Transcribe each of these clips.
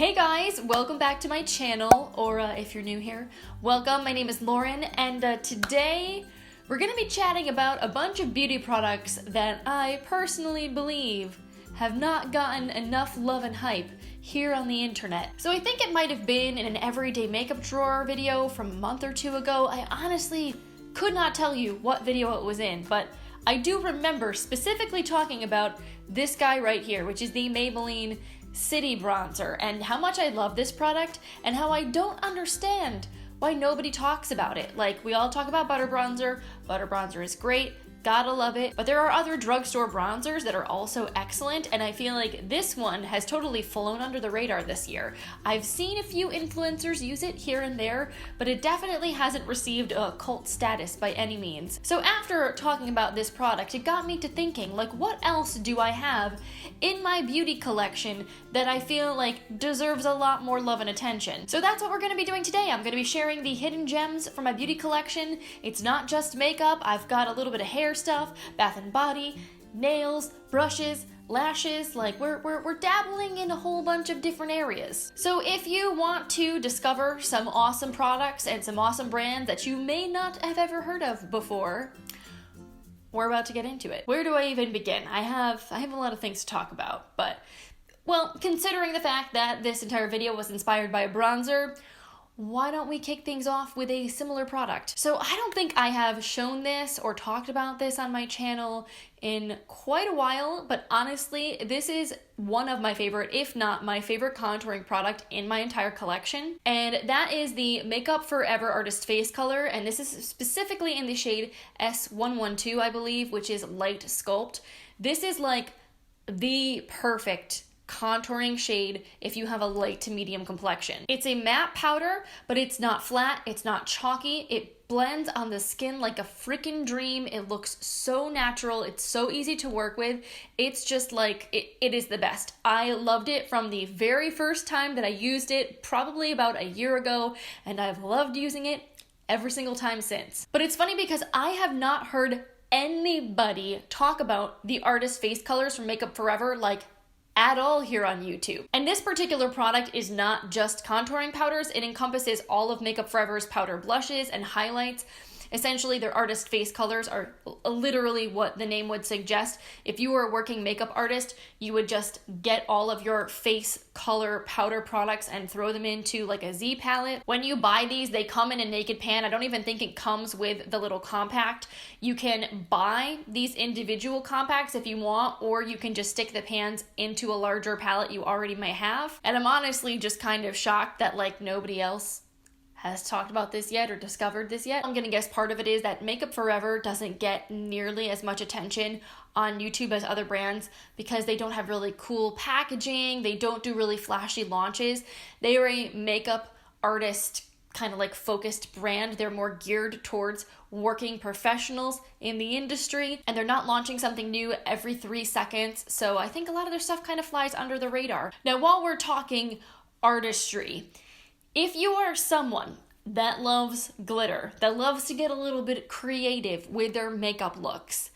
Hey guys, welcome back to my channel, or if you're new here, welcome. My name is Lauren, and today we're gonna be chatting about a bunch of beauty products that I personally believe have not gotten enough love and hype here on the internet. So I think it might have been in an everyday makeup drawer video from a month or two ago. I honestly could not tell you what video it was in, but I do remember specifically talking about this guy right here, which is the Maybelline City Bronzer, and how much I love this product and how I don't understand why nobody talks about it. Like, we all talk about Butter Bronzer is great, gotta love it, but there are other drugstore bronzers that are also excellent, and I feel like this one has totally flown under the radar this year. I've seen a few influencers use it here and there, but it definitely hasn't received a cult status by any means. So after talking about this product, it got me to thinking, like, what else do I have in my beauty collection that I feel like deserves a lot more love and attention? So that's what we're gonna be doing today. I'm gonna be sharing the hidden gems from my beauty collection. It's not just makeup. I've got a little bit of hair stuff, bath and body, nails, brushes, lashes. Like, we're dabbling in a whole bunch of different areas. So if you want to discover some awesome products and some awesome brands that you may not have ever heard of before, we're about to get into it. Where do I even begin? I have a lot of things to talk about, but, well, considering the fact that this entire video was inspired by a bronzer, why don't we kick things off with a similar product? So I don't think I have shown this or talked about this on my channel in quite a while, but honestly, this is one of my favorite, if not my favorite contouring product in my entire collection. And that is the Makeup Forever Artist Face Color, and this is specifically in the shade S112, I believe, which is Light Sculpt. This is like the perfect contouring shade if you have a light to medium complexion. It's a matte powder, but it's not flat, it's not chalky. It blends on the skin like a freaking dream. It looks so natural, it's so easy to work with. It's just like, it is the best. I loved it from the very first time that I used it, probably about a year ago, and I've loved using it every single time since. But it's funny because I have not heard anybody talk about the artist face colors from Makeup Forever like at all here on YouTube. And this particular product is not just contouring powders, it encompasses all of Makeup Forever's powder blushes and highlights. Essentially, their artist face colors are literally what the name would suggest. If you were a working makeup artist, you would just get all of your face color powder products and throw them into like a Z palette. When you buy these, they come in a naked pan. I don't even think it comes with the little compact. You can buy these individual compacts if you want, or you can just stick the pans into a larger palette you already may have. And I'm honestly just kind of shocked that like nobody else has talked about this yet or discovered this yet. I'm gonna guess part of it is that Makeup Forever doesn't get nearly as much attention on YouTube as other brands because they don't have really cool packaging, they don't do really flashy launches. They are a makeup artist kind of like focused brand. They're more geared towards working professionals in the industry, and they're not launching something new every 3 seconds. So I think a lot of their stuff kind of flies under the radar. Now, while we're talking artistry, if you are someone that loves glitter, that loves to get a little bit creative with their makeup looks,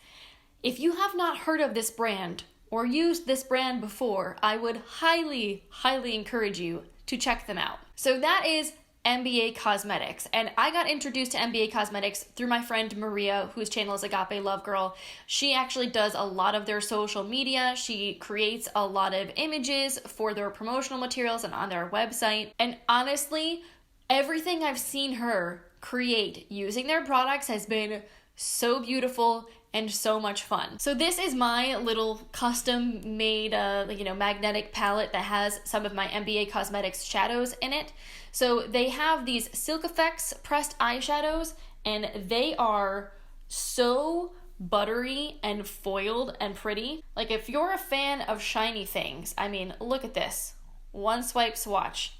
if you have not heard of this brand or used this brand before, I would highly, highly encourage you to check them out. So that is MBA Cosmetics, and I got introduced to MBA Cosmetics through my friend Maria, whose channel is Agape Love Girl. She actually does a lot of their social media. She creates a lot of images for their promotional materials and on their website. And honestly, everything I've seen her create using their products has been so beautiful and so much fun. So this is my little custom made magnetic palette that has some of my MBA Cosmetics shadows in it. So they have these Silk Effects pressed eyeshadows, and they are so buttery and foiled and pretty. Like, if you're a fan of shiny things, I mean, look at this. One swipe swatch.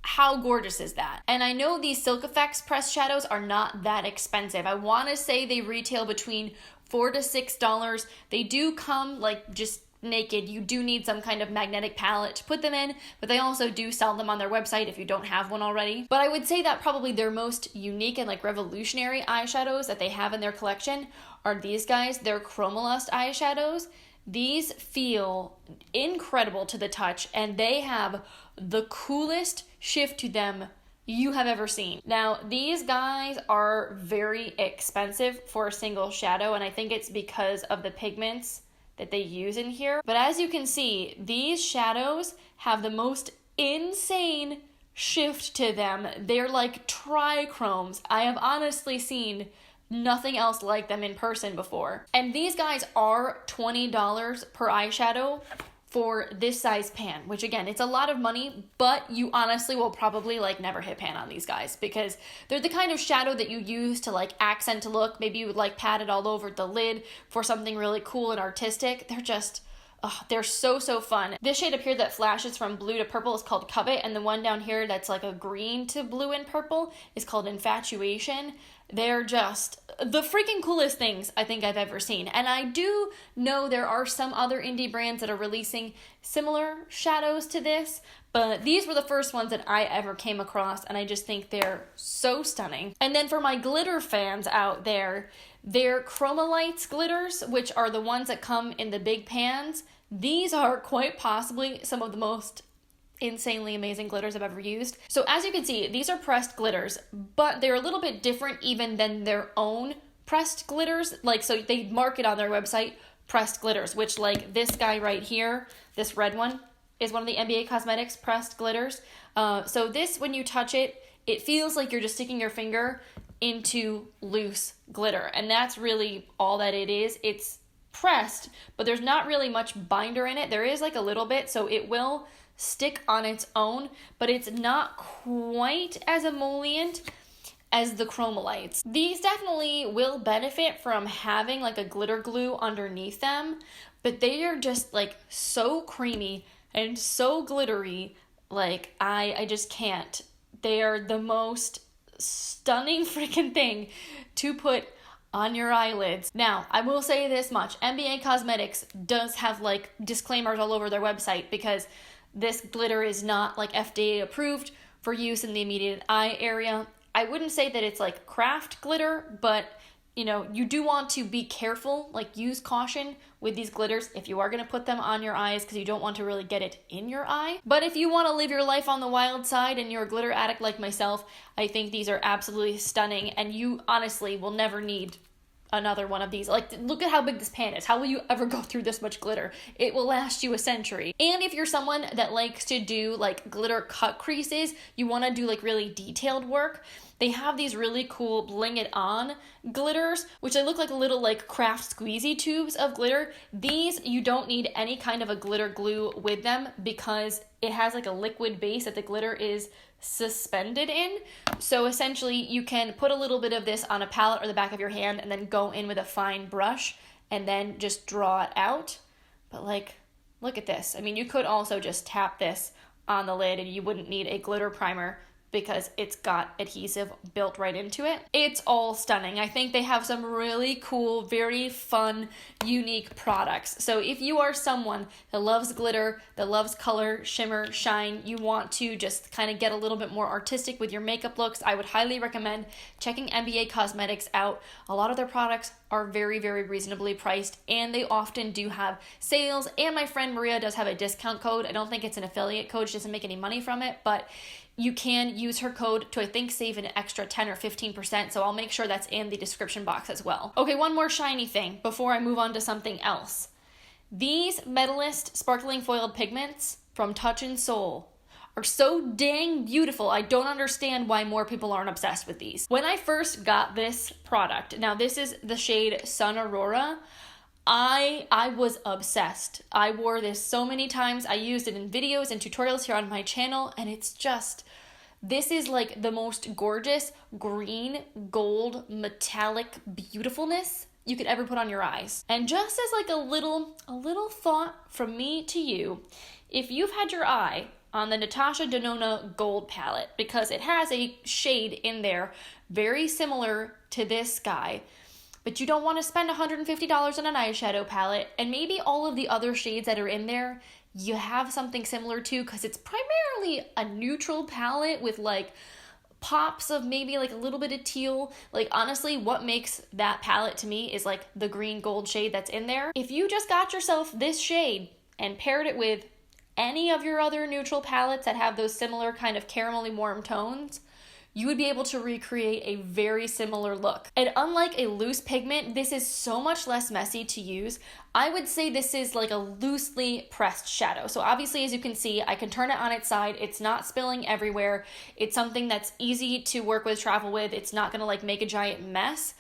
How gorgeous is that? And I know these Silk Effects pressed shadows are not that expensive. I want to say they retail between $4 to $6. They do come like just naked. You do need some kind of magnetic palette to put them in, but they also do sell them on their website if you don't have one already. But I would say that probably their most unique and like revolutionary eyeshadows that they have in their collection are these guys. They're Chromalust eyeshadows. These feel incredible to the touch, and they have the coolest shift to them you have ever seen. Now, these guys are very expensive for a single shadow, and I think it's because of the pigments that they use in here. But as you can see, these shadows have the most insane shift to them. They're like trichromes. I have honestly seen nothing else like them in person before. And these guys are $20 per eyeshadow for this size pan, which again, it's a lot of money, but you honestly will probably like never hit pan on these guys because they're the kind of shadow that you use to like accent a look. Maybe you would like pat it all over the lid for something really cool and artistic. They're just, they're so fun. This shade up here that flashes from blue to purple is called Covet, and the one down here that's like a green to blue and purple is called Infatuation. They're just the freaking coolest things I think I've ever seen. And I do know there are some other indie brands that are releasing similar shadows to this, but these were the first ones that I ever came across, and I just think they're so stunning. And then for my glitter fans out there, they're Chromalights Glitters, which are the ones that come in the big pans. These are quite possibly some of the most insanely amazing glitters I've ever used. So as you can see, these are pressed glitters, but they're a little bit different even than their own pressed glitters. Like, so they market on their website pressed glitters, which like this guy right here, this red one, is one of the NBA Cosmetics pressed glitters. So this, when you touch it, it feels like you're just sticking your finger into loose glitter. And that's really all that it is. It's pressed, but there's not really much binder in it. There is like a little bit, so it will stick on its own, but it's not quite as emollient as the Chromalights. These definitely will benefit from having like a glitter glue underneath them, but they are just like so creamy and so glittery. Like I just can't. They are the most stunning freaking thing to put on your eyelids. Now, I will say this much. NBA Cosmetics does have like disclaimers all over their website because this glitter is not like FDA approved for use in the immediate eye area. I wouldn't say that it's like craft glitter, but you know, you do want to be careful, like use caution with these glitters if you are going to put them on your eyes because you don't want to really get it in your eye. But if you want to live your life on the wild side and you're a glitter addict like myself, I think these are absolutely stunning, and you honestly will never need another one of these. Like, look at how big this pan is. How will you ever go through this much glitter? It will last you a century. And if you're someone that likes to do like glitter cut creases, you want to do like really detailed work, they have these really cool Bling It On glitters, which they look like little like craft squeezy tubes of glitter. These, you don't need any kind of a glitter glue with them because it has like a liquid base that the glitter is suspended in. So essentially you can put a little bit of this on a palette or the back of your hand and then go in with a fine brush and then just draw it out. But like, look at this. I mean, you could also just tap this on the lid and you wouldn't need a glitter primer because it's got adhesive built right into it. It's all stunning. I think they have some really cool, very fun, unique products. So if you are someone that loves glitter, that loves color, shimmer, shine, you want to just kind of get a little bit more artistic with your makeup looks, I would highly recommend checking NBA Cosmetics out. A lot of their products are very, very reasonably priced, and they often do have sales, and my friend Maria does have a discount code. I don't think it's an affiliate code. She doesn't make any money from it, but you can use her code to, I think, save an extra 10 or 15%, so I'll make sure that's in the description box as well. Okay, one more shiny thing before I move on to something else. These Metallist sparkling foiled pigments from Touch in Soul are so dang beautiful. I don't understand why more people aren't obsessed with these. When I first got this product, now this is the shade Sun Aurora, I was obsessed. I wore this so many times. I used it in videos and tutorials here on my channel, and it's just, this is like the most gorgeous green, gold, metallic beautifulness you could ever put on your eyes. And just as like a little thought from me to you, if you've had your eye on the Natasha Denona Gold palette, because it has a shade in there very similar to this guy, but you don't want to spend $150 on an eyeshadow palette, and maybe all of the other shades that are in there you have something similar to, because it's primarily a neutral palette with like pops of maybe like a little bit of teal. Like honestly, what makes that palette to me is like the green gold shade that's in there. If you just got yourself this shade and paired it with any of your other neutral palettes that have those similar kind of caramelly warm tones, you would be able to recreate a very similar look. And unlike a loose pigment, this is so much less messy to use. I would say this is like a loosely pressed shadow. So obviously, as you can see, I can turn it on its side. It's not spilling everywhere. It's something that's easy to work with, travel with. It's not gonna like make a giant mess,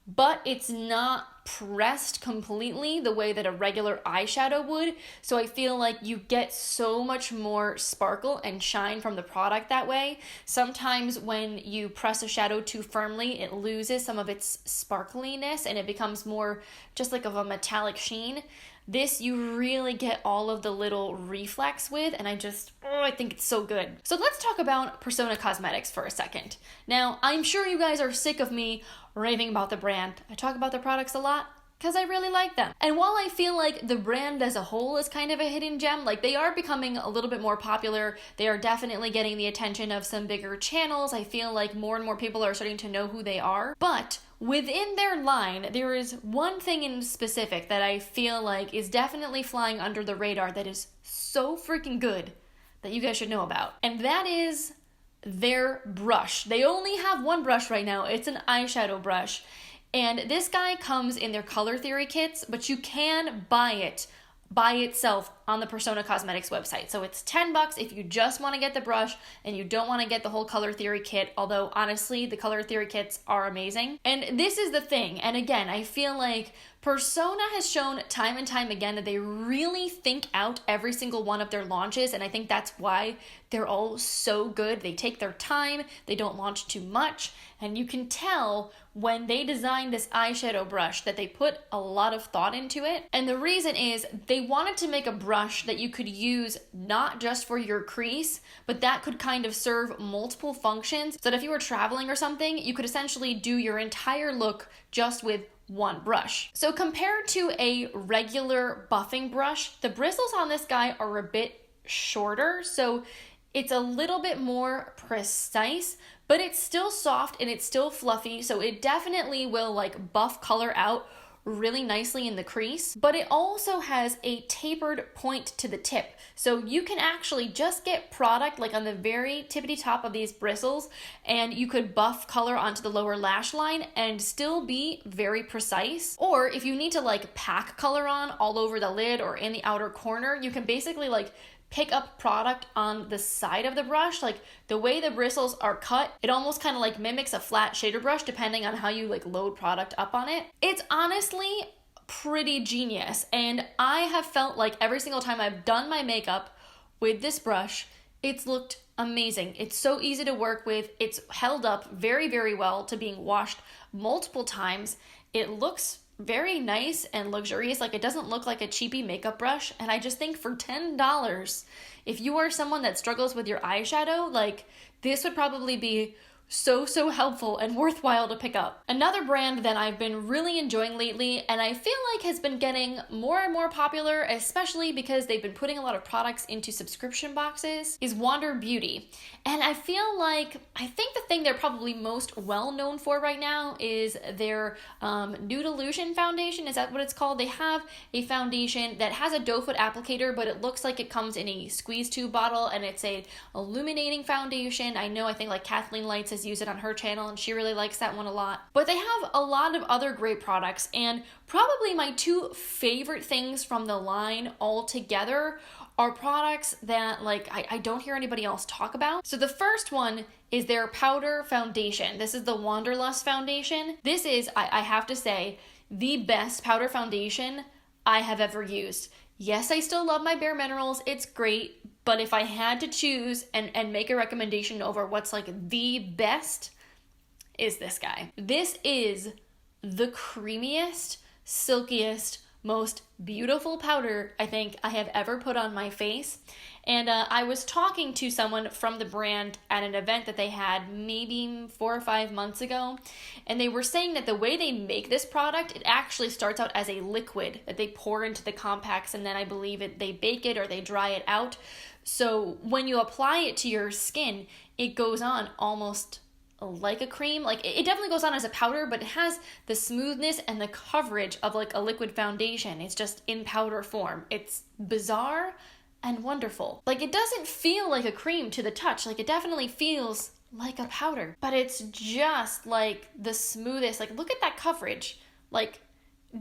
but it's not pressed completely the way that a regular eyeshadow would. So I feel like you get so much more sparkle and shine from the product that way. Sometimes when you press a shadow too firmly, it loses some of its sparkliness and it becomes more just like of a metallic sheen. This you really get all of the little reflex with, and I think it's so good. So let's talk about Persona Cosmetics for a second. Now, I'm sure you guys are sick of me raving about the brand. I talk about the products a lot because I really like them. And while I feel like the brand as a whole is kind of a hidden gem, like they are becoming a little bit more popular. They are definitely getting the attention of some bigger channels. I feel like more and more people are starting to know who they are. But within their line, there is one thing in specific that I feel like is definitely flying under the radar that is so freaking good that you guys should know about. And that is their brush. They only have one brush right now. It's an eyeshadow brush. And this guy comes in their color theory kits, but you can buy it by itself on the Persona Cosmetics website. So it's $10 if you just want to get the brush and you don't want to get the whole color theory kit, although honestly, the color theory kits are amazing. And this is the thing, and again, I feel like Persona has shown time and time again that they really think out every single one of their launches, and I think that's why they're all so good. They take their time, they don't launch too much, and you can tell when they designed this eyeshadow brush that they put a lot of thought into it. And the reason is they wanted to make a brush that you could use not just for your crease, but that could kind of serve multiple functions, so that if you were traveling or something, you could essentially do your entire look just with one brush. So compared to a regular buffing brush, the bristles on this guy are a bit shorter, so it's a little bit more precise, but it's still soft and it's still fluffy, so it definitely will like buff color out really nicely in the crease, but it also has a tapered point to the tip. So you can actually just get product like on the very tippity top of these bristles, and you could buff color onto the lower lash line and still be very precise. Or if you need to like pack color on all over the lid or in the outer corner, you can basically like pick up product on the side of the brush. Like the way the bristles are cut, it almost kind of like mimics a flat shader brush depending on how you like load product up on it. It's honestly pretty genius, and I have felt like every single time I've done my makeup with this brush, it's looked amazing. It's so easy to work with. It's held up very, very well to being washed multiple times. It looks very nice and luxurious. Like it doesn't look like a cheapy makeup brush. And I just think for $10, if you are someone that struggles with your eyeshadow, like this would probably be so helpful and worthwhile to pick up. Another brand that I've been really enjoying lately, and I feel like has been getting more and more popular, especially because they've been putting a lot of products into subscription boxes, is Wander Beauty. And I feel like, I think the thing they're probably most well known for right now is their Nude Illusion foundation. Is that what it's called? They have a foundation that has a doe foot applicator, but it looks like it comes in a squeeze tube bottle, and it's a illuminating foundation. I think like Kathleen Lights has used it on her channel and she really likes that one a lot. But they have a lot of other great products, and probably my two favorite things from the line altogether are products that like I don't hear anybody else talk about. So the first one is their powder foundation. This is the Wanderlust foundation. This is, I have to say, the best powder foundation I have ever used. Yes, I still love my Bare Minerals, it's great, but if I had to choose and make a recommendation over what's like the best, is this guy. This is the creamiest, silkiest, most beautiful powder I think I have ever put on my face. And I was talking to someone from the brand at an event that they had maybe 4 or 5 months ago, and they were saying that the way they make this product, it actually starts out as a liquid that they pour into the compacts, and then I believe they bake it or they dry it out. So when you apply it to your skin, it goes on almost like a cream. Like, it definitely goes on as a powder, but it has the smoothness and the coverage of like a liquid foundation. It's just in powder form. It's bizarre and wonderful. Like, it doesn't feel like a cream to the touch. Like, it definitely feels like a powder, but it's just like the smoothest. Like, look at that coverage. Like,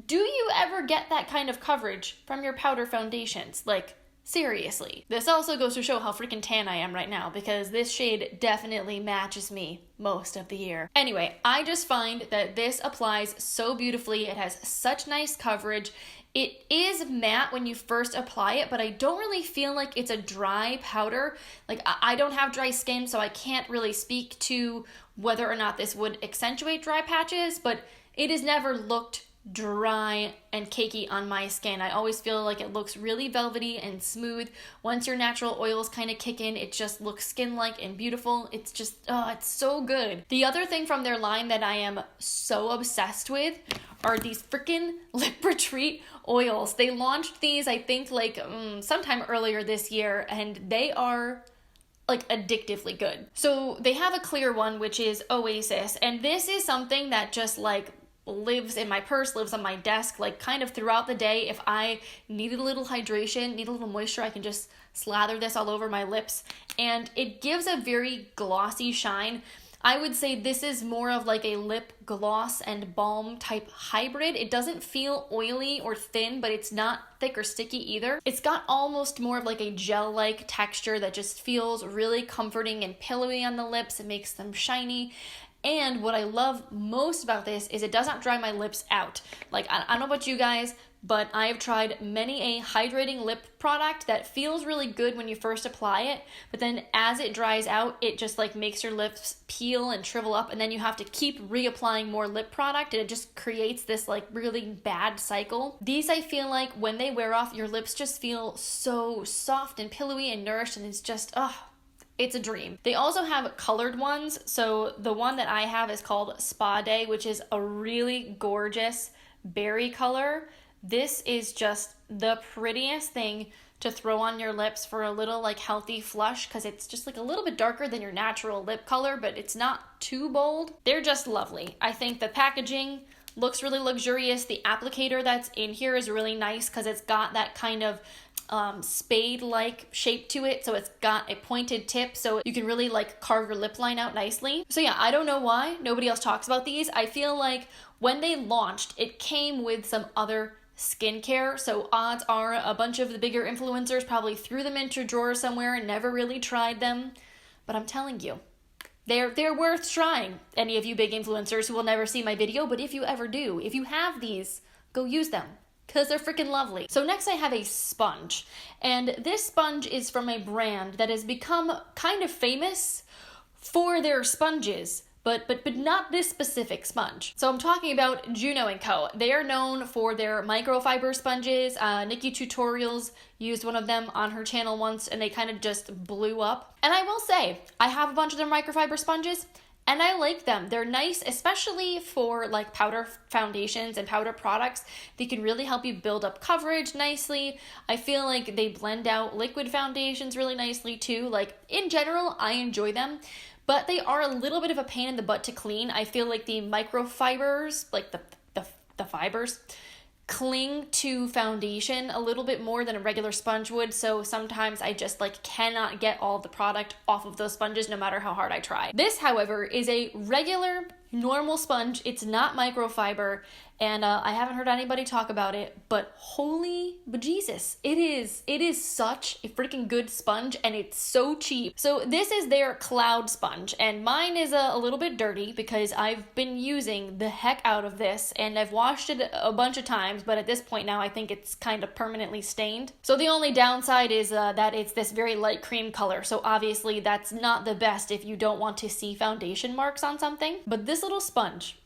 do you ever get that kind of coverage from your powder foundations? Like, seriously. This also goes to show how freaking tan I am right now, because this shade definitely matches me most of the year. Anyway, I just find that this applies so beautifully. It has such nice coverage. It is matte when you first apply it, but I don't really feel like it's a dry powder. Like, I don't have dry skin, so I can't really speak to whether or not this would accentuate dry patches, but it has never looked dry and cakey on my skin. I always feel like it looks really velvety and smooth. Once your natural oils kind of kick in, it just looks skin-like and beautiful. It's just, oh, it's so good. The other thing from their line that I am so obsessed with are these freaking Lip Retreat oils. They launched these, I think, like sometime earlier this year, and they are like addictively good. So they have a clear one, which is Oasis, and this is something that just like lives in my purse, lives on my desk, like kind of throughout the day. If I needed a little hydration, need a little moisture, I can just slather this all over my lips, and it gives a very glossy shine. I would say this is more of like a lip gloss and balm type hybrid. It doesn't feel oily or thin, but it's not thick or sticky either. It's got almost more of like a gel-like texture that just feels really comforting and pillowy on the lips. It makes them shiny. And what I love most about this is it does not dry my lips out. Like, I don't know about you guys, but I have tried many a hydrating lip product that feels really good when you first apply it, but then as it dries out, it just like makes your lips peel and shrivel up, and then you have to keep reapplying more lip product, and it just creates this like really bad cycle. These, I feel like when they wear off, your lips just feel so soft and pillowy and nourished, and it's just, it's a dream. They also have colored ones. So the one that I have is called Spa Day, which is a really gorgeous berry color. This is just the prettiest thing to throw on your lips for a little like healthy flush, because it's just like a little bit darker than your natural lip color, but it's not too bold. They're just lovely. I think the packaging looks really luxurious. The applicator that's in here is really nice because it's got that kind of spade-like shape to it, so it's got a pointed tip, so you can really like carve your lip line out nicely. So yeah, I don't know why nobody else talks about these. I feel like when they launched, it came with some other skincare, so odds are a bunch of the bigger influencers probably threw them into a drawer somewhere and never really tried them. But I'm telling you, they're worth trying. Any of you big influencers who will never see my video, but if you ever do, if you have these, go use them, because they're freaking lovely. So next I have a sponge, and this sponge is from a brand that has become kind of famous for their sponges, but not this specific sponge. So I'm talking about Juno & Co. They are known for their microfiber sponges. Nikki Tutorials used one of them on her channel once, and they kind of just blew up. And I will say, I have a bunch of their microfiber sponges, and I like them. They're nice, especially for like powder foundations and powder products. They can really help you build up coverage nicely. I feel like they blend out liquid foundations really nicely too. Like, in general, I enjoy them, but they are a little bit of a pain in the butt to clean. I feel like the microfibers, like the fibers, cling to foundation a little bit more than a regular sponge would, so sometimes I just like cannot get all the product off of those sponges no matter how hard I try. This, however, is a regular normal sponge. It's not microfiber, and I haven't heard anybody talk about it, but holy bejesus, it is such a freaking good sponge, and it's so cheap. So this is their cloud sponge, and mine is a little bit dirty because I've been using the heck out of this, and I've washed it a bunch of times, but at this point now I think it's kind of permanently stained. So the only downside is that it's this very light cream color, so obviously that's not the best if you don't want to see foundation marks on something. But this little sponge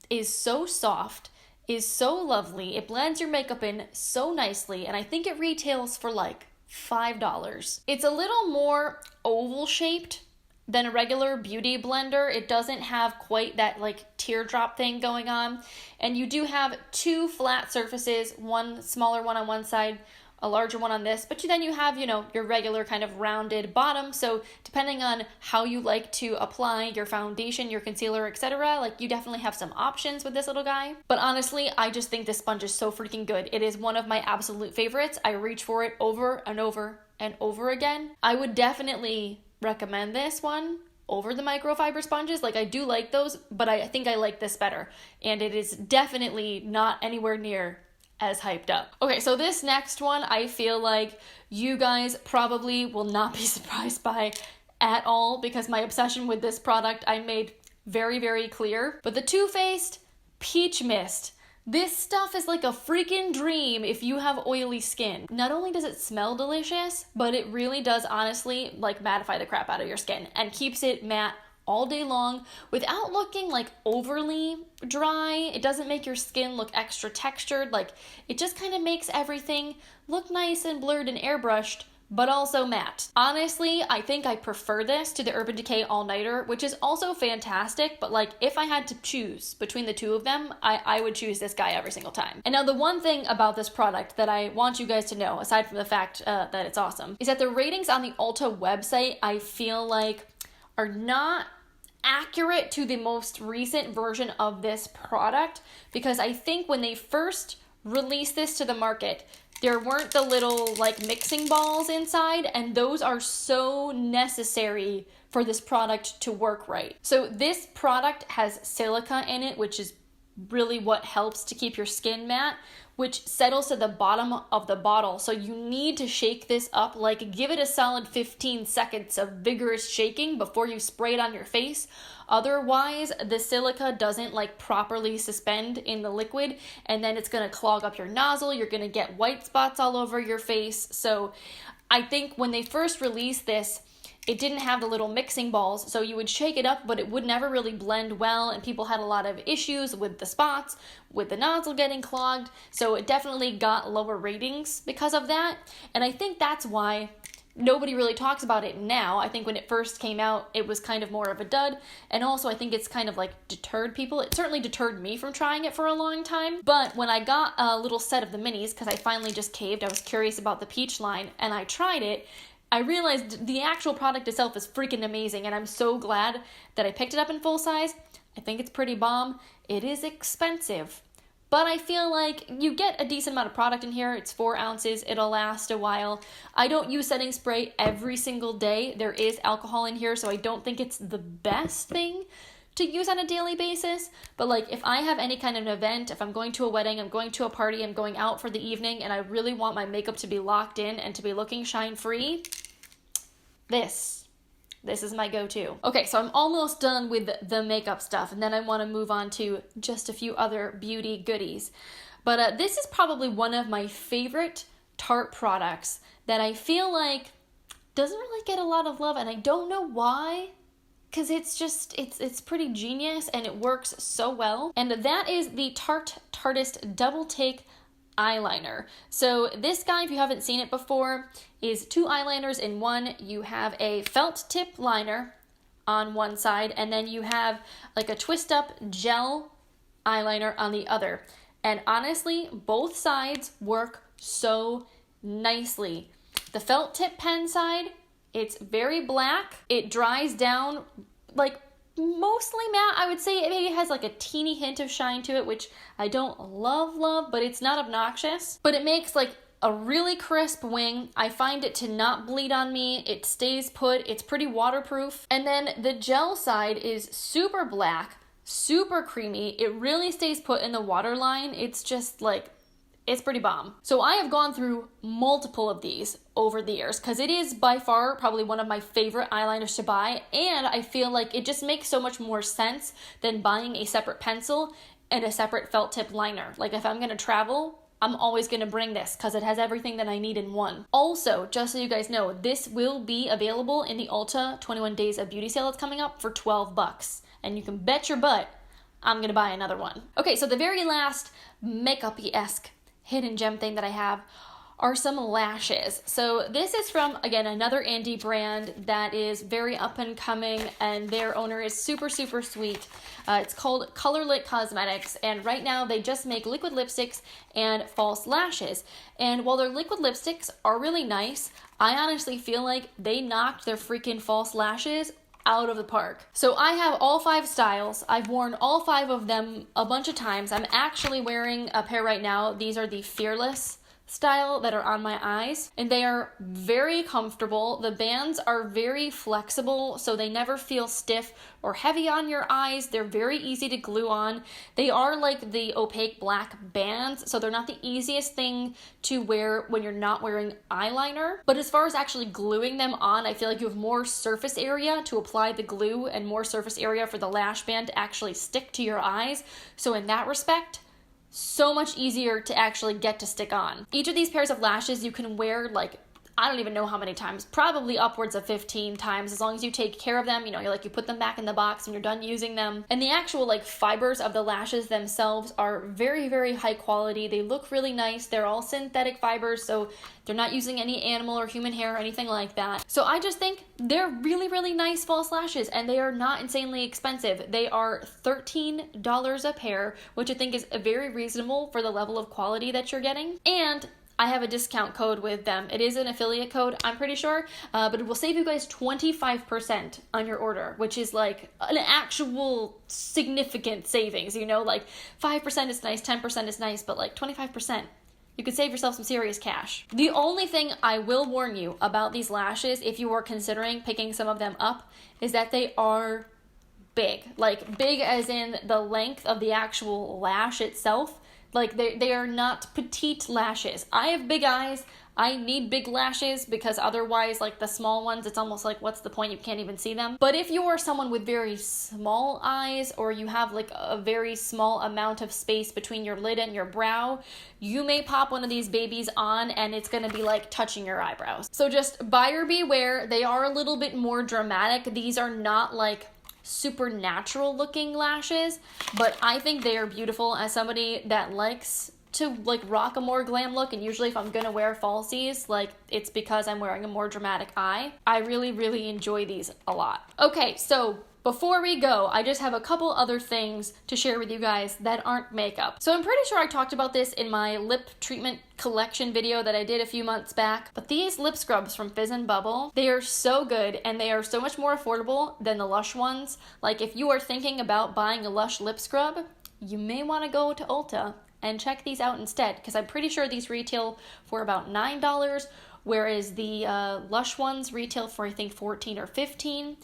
is so soft, is so lovely. It blends your makeup in so nicely, and I think it retails for like $5. It's a little more oval shaped than a regular beauty blender. It doesn't have quite that like teardrop thing going on, and you do have two flat surfaces, one smaller one on one side, a larger one on this, but then you have, you know, your regular kind of rounded bottom. So depending on how you like to apply your foundation, your concealer, etc., like you definitely have some options with this little guy. But honestly, I just think this sponge is so freaking good. It is one of my absolute favorites. I reach for it over and over and over again. I would definitely recommend this one over the microfiber sponges. Like, I do like those, but I think I like this better. And it is definitely not anywhere near as hyped up. Okay, so this next one, I feel like you guys probably will not be surprised by at all, because my obsession with this product I made very, very clear. But the Too Faced Peach Mist. This stuff is like a freaking dream if you have oily skin. Not only does it smell delicious, but it really does honestly like mattify the crap out of your skin and keeps it matte all day long without looking like overly dry. It doesn't make your skin look extra textured. Like, it just kind of makes everything look nice and blurred and airbrushed, but also matte. Honestly, I think I prefer this to the Urban Decay All Nighter, which is also fantastic, but like, if I had to choose between the two of them, I would choose this guy every single time. And now the one thing about this product that I want you guys to know, aside from the fact that it's awesome, is that the ratings on the Ulta website, I feel like, are not accurate to the most recent version of this product, because I think when they first released this to the market, there weren't the little like mixing balls inside, and those are so necessary for this product to work right. So this product has silica in it, which is really what helps to keep your skin matte, which settles to the bottom of the bottle. So you need to shake this up, like give it a solid 15 seconds of vigorous shaking before you spray it on your face. Otherwise, the silica doesn't like properly suspend in the liquid, and then it's gonna clog up your nozzle. You're gonna get white spots all over your face. So I think when they first released this, it didn't have the little mixing balls, so you would shake it up, but it would never really blend well, and people had a lot of issues with the spots, with the nozzle getting clogged, so it definitely got lower ratings because of that, and I think that's why nobody really talks about it now. I think when it first came out, it was kind of more of a dud, and also I think it's kind of like deterred people. It certainly deterred me from trying it for a long time, but when I got a little set of the minis, because I finally just caved, I was curious about the peach line, and I tried it, I realized the actual product itself is freaking amazing, and I'm so glad that I picked it up in full size. I think it's pretty bomb. It is expensive, but I feel like you get a decent amount of product in here. It's 4 ounces. It'll last a while. I don't use setting spray every single day. There is alcohol in here, so I don't think it's the best thing to use on a daily basis, but like if I have any kind of an event, if I'm going to a wedding, I'm going to a party, I'm going out for the evening, and I really want my makeup to be locked in and to be looking shine-free, this is my go-to. Okay, so I'm almost done with the makeup stuff, and then I want to move on to just a few other beauty goodies. But this is probably one of my favorite Tarte products that I feel like doesn't really get a lot of love, and I don't know why, because it's pretty genius and it works so well. And that is the Tarte Tarteist Double Take Eyeliner. So this guy, if you haven't seen it before, is 2 eyeliners in one. You have a felt tip liner on one side, and then you have like a twist up gel eyeliner on the other. And honestly, both sides work so nicely. The felt tip pen side, it's very black. It dries down like mostly matte. I would say it maybe has like a teeny hint of shine to it, which I don't love, but it's not obnoxious. But it makes like a really crisp wing. I find it to not bleed on me. It stays put. It's pretty waterproof. And then the gel side is super black, super creamy. It really stays put in the waterline. It's just like, it's pretty bomb. So I have gone through multiple of these over the years because it is by far probably one of my favorite eyeliners to buy, and I feel like it just makes so much more sense than buying a separate pencil and a separate felt tip liner. Like if I'm gonna travel, I'm always gonna bring this because it has everything that I need in one. Also, just so you guys know, this will be available in the Ulta 21 Days of Beauty sale that's coming up for $12, and you can bet your butt I'm gonna buy another one. Okay, so the very last makeup-y-esque hidden gem thing that I have are some lashes. So this is from, again, another indie brand that is very up and coming, and their owner is super, super sweet. It's called Colorlit Cosmetics, and right now they just make liquid lipsticks and false lashes. And while their liquid lipsticks are really nice, I honestly feel like they knocked their freaking false lashes out of the park. So I have all 5 styles. I've worn all 5 of them a bunch of times. I'm actually wearing a pair right now. These are the Fearless style that are on my eyes, and they are very comfortable. The bands are very flexible, so they never feel stiff or heavy on your eyes. They're very easy to glue on. They are like the opaque black bands, so they're not the easiest thing to wear when you're not wearing eyeliner. But as far as actually gluing them on, I feel like you have more surface area to apply the glue and more surface area for the lash band to actually stick to your eyes. So in that respect, so much easier to actually get to stick on. Each of these pairs of lashes you can wear like, I don't even know how many times, probably upwards of 15 times, as long as you take care of them. You know, you put them back in the box when you're done using them. And the actual like fibers of the lashes themselves are very, very high quality. They look really nice. They're all synthetic fibers, so they're not using any animal or human hair or anything like that. So I just think they're really, really nice false lashes, and they are not insanely expensive. They are $13 a pair, which I think is very reasonable for the level of quality that you're getting. And I have a discount code with them. It is an affiliate code, I'm pretty sure, but it will save you guys 25% on your order, which is like an actual significant savings, you know, like 5% is nice, 10% is nice, but like 25%. You could save yourself some serious cash. The only thing I will warn you about these lashes, if you are considering picking some of them up, is that they are big. Like big as in the length of the actual lash itself. Like they are not petite lashes. I have big eyes. I need big lashes because otherwise, like the small ones, it's almost like, what's the point? You can't even see them. But if you are someone with very small eyes, or you have like a very small amount of space between your lid and your brow, you may pop one of these babies on and it's gonna be like touching your eyebrows. So just buyer beware. They are a little bit more dramatic. These are not like super natural looking lashes, but I think they are beautiful. As somebody that likes to like rock a more glam look, and usually if I'm gonna wear falsies, like it's because I'm wearing a more dramatic eye, I really, really enjoy these a lot. Okay, so before we go, I just have a couple other things to share with you guys that aren't makeup. So I'm pretty sure I talked about this in my lip treatment collection video that I did a few months back, but these lip scrubs from Fizz and Bubble, they are so good, and they are so much more affordable than the Lush ones. Like if you are thinking about buying a Lush lip scrub, you may want to go to Ulta and check these out instead, because I'm pretty sure these retail for about $9, whereas the Lush ones retail for I think $14 or $15.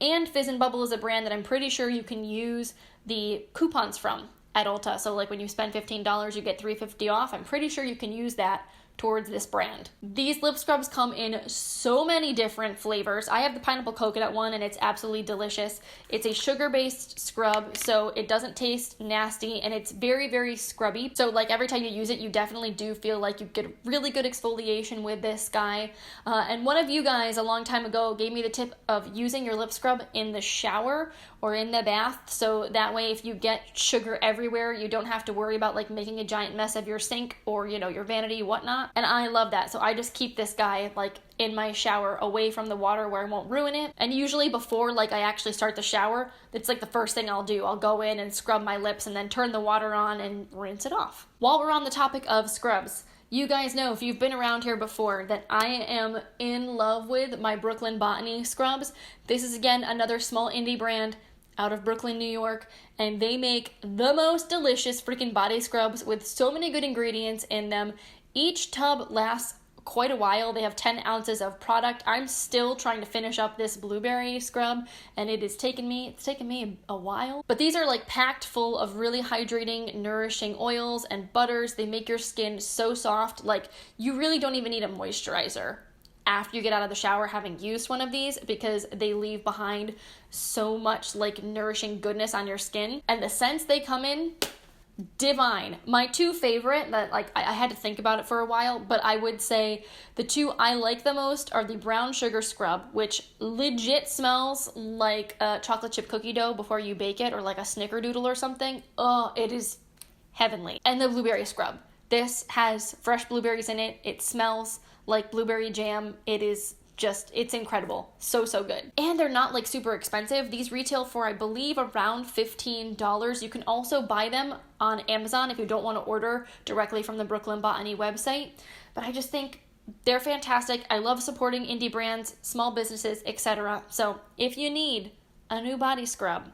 And Fizz and Bubble is a brand that I'm pretty sure you can use the coupons from at Ulta. So like when you spend $15, you get $3.50 off. I'm pretty sure you can use that towards this brand. These lip scrubs come in so many different flavors. I have the pineapple coconut one, and it's absolutely delicious. It's a sugar-based scrub, so it doesn't taste nasty, and it's very, very scrubby. So like every time you use it, you definitely do feel like you get really good exfoliation with this guy. And one of you guys a long time ago gave me the tip of using your lip scrub in the shower or in the bath, so that way if you get sugar everywhere, you don't have to worry about like making a giant mess of your sink or, you know, your vanity, whatnot. And I love that, so I just keep this guy like in my shower away from the water where I won't ruin it. And usually before like I actually start the shower, it's like the first thing I'll do. I'll go in and scrub my lips and then turn the water on and rinse it off. While we're on the topic of scrubs, you guys know, if you've been around here before, that I am in love with my Brooklyn Botany scrubs. This is again another small indie brand out of Brooklyn, New York, and they make the most delicious freaking body scrubs with so many good ingredients in them. Each tub lasts quite a while. They have 10 ounces of product. I'm still trying to finish up this blueberry scrub, and it's taken me a while. But these are like packed full of really hydrating, nourishing oils and butters. They make your skin so soft, like you really don't even need a moisturizer after you get out of the shower having used one of these, because they leave behind so much like nourishing goodness on your skin. And the scents they come in, divine. My two favorite that like I had to think about it for a while, but I would say the two I like the most are the brown sugar scrub, which legit smells like a chocolate chip cookie dough before you bake it, or like a snickerdoodle or something. Oh, it is heavenly. And the blueberry scrub. This has fresh blueberries in it. It smells like blueberry jam. It is just, it's incredible. So, so good. And they're not like super expensive. These retail for, I believe, around $15. You can also buy them on Amazon if you don't want to order directly from the Brooklyn Botany website. But I just think they're fantastic. I love supporting indie brands, small businesses, etc. So if you need a new body scrub,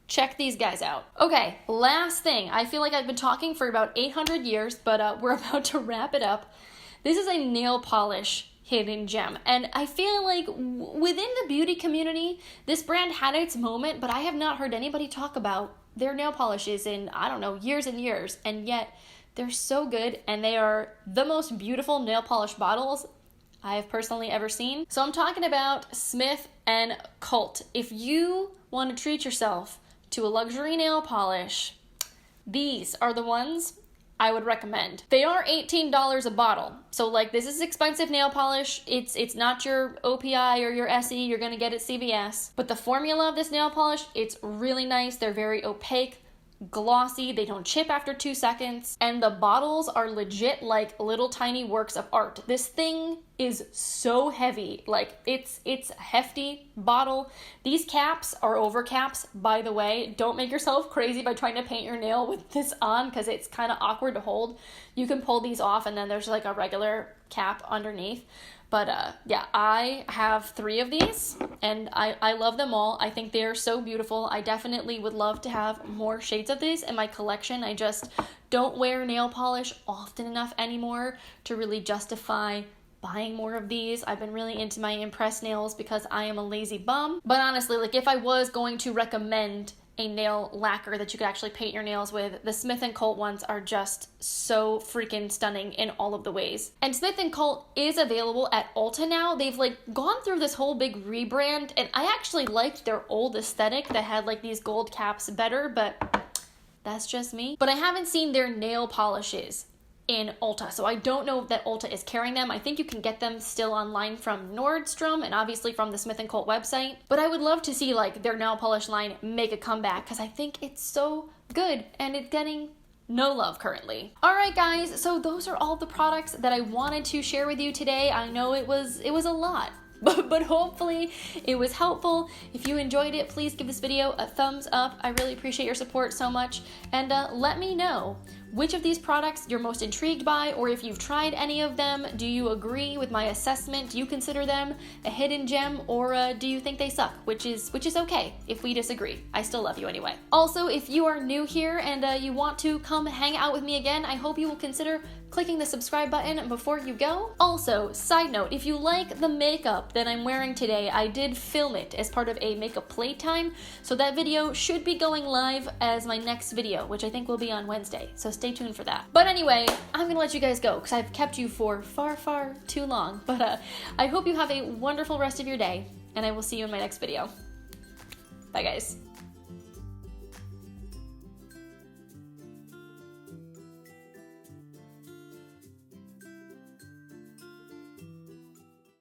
check these guys out. Okay, last thing. I feel like I've been talking for about 800 years, but we're about to wrap it up. This is a nail polish hidden gem. And I feel like within the beauty community, this brand had its moment, but I have not heard anybody talk about their nail polishes in, I don't know, years and years. And yet they're so good, and they are the most beautiful nail polish bottles I have personally ever seen. So I'm talking about Smith and Cult. If you want to treat yourself to a luxury nail polish, these are the ones I would recommend. They are $18 a bottle. So like, this is expensive nail polish. It's not your OPI or your SE you're gonna get at CVS. But the formula of this nail polish, it's really nice. They're very opaque, glossy, they don't chip after 2 seconds, and the bottles are legit like little tiny works of art. This thing is so heavy, like it's a hefty bottle. These caps are over caps, by the way. Don't make yourself crazy by trying to paint your nail with this on, because it's kind of awkward to hold. You can pull these off and then there's like a regular cap underneath. But yeah, I have 3 of these, and I love them all. I think they're so beautiful. I definitely would love to have more shades of these in my collection. I just don't wear nail polish often enough anymore to really justify buying more of these. I've been really into my Impress nails because I am a lazy bum. But honestly, like if I was going to recommend a nail lacquer that you could actually paint your nails with, the Smith & Cult ones are just so freaking stunning in all of the ways. And Smith & Cult is available at Ulta now. They've like gone through this whole big rebrand, and I actually liked their old aesthetic that had like these gold caps better, but that's just me. But I haven't seen their nail polishes in Ulta, so I don't know that Ulta is carrying them. I think you can get them still online from Nordstrom and obviously from the Smith & Cult website, but I would love to see like their nail polish line make a comeback because I think it's so good and it's getting no love currently. Alright guys, so those are all the products that I wanted to share with you today. I know it was a lot, but hopefully it was helpful. If you enjoyed it, please give this video a thumbs up. I really appreciate your support so much, and let me know which of these products you're most intrigued by, or if you've tried any of them. Do you agree with my assessment? Do you consider them a hidden gem, or do you think they suck? Which is okay if we disagree. I still love you anyway. Also, if you are new here and you want to come hang out with me again, I hope you will consider clicking the subscribe button before you go. Also, side note, if you like the makeup that I'm wearing today, I did film it as part of a makeup playtime, so that video should be going live as my next video, which I think will be on Wednesday, so stay tuned for that. But anyway, I'm gonna let you guys go because I've kept you for far too long, but I hope you have a wonderful rest of your day, and I will see you in my next video. Bye guys.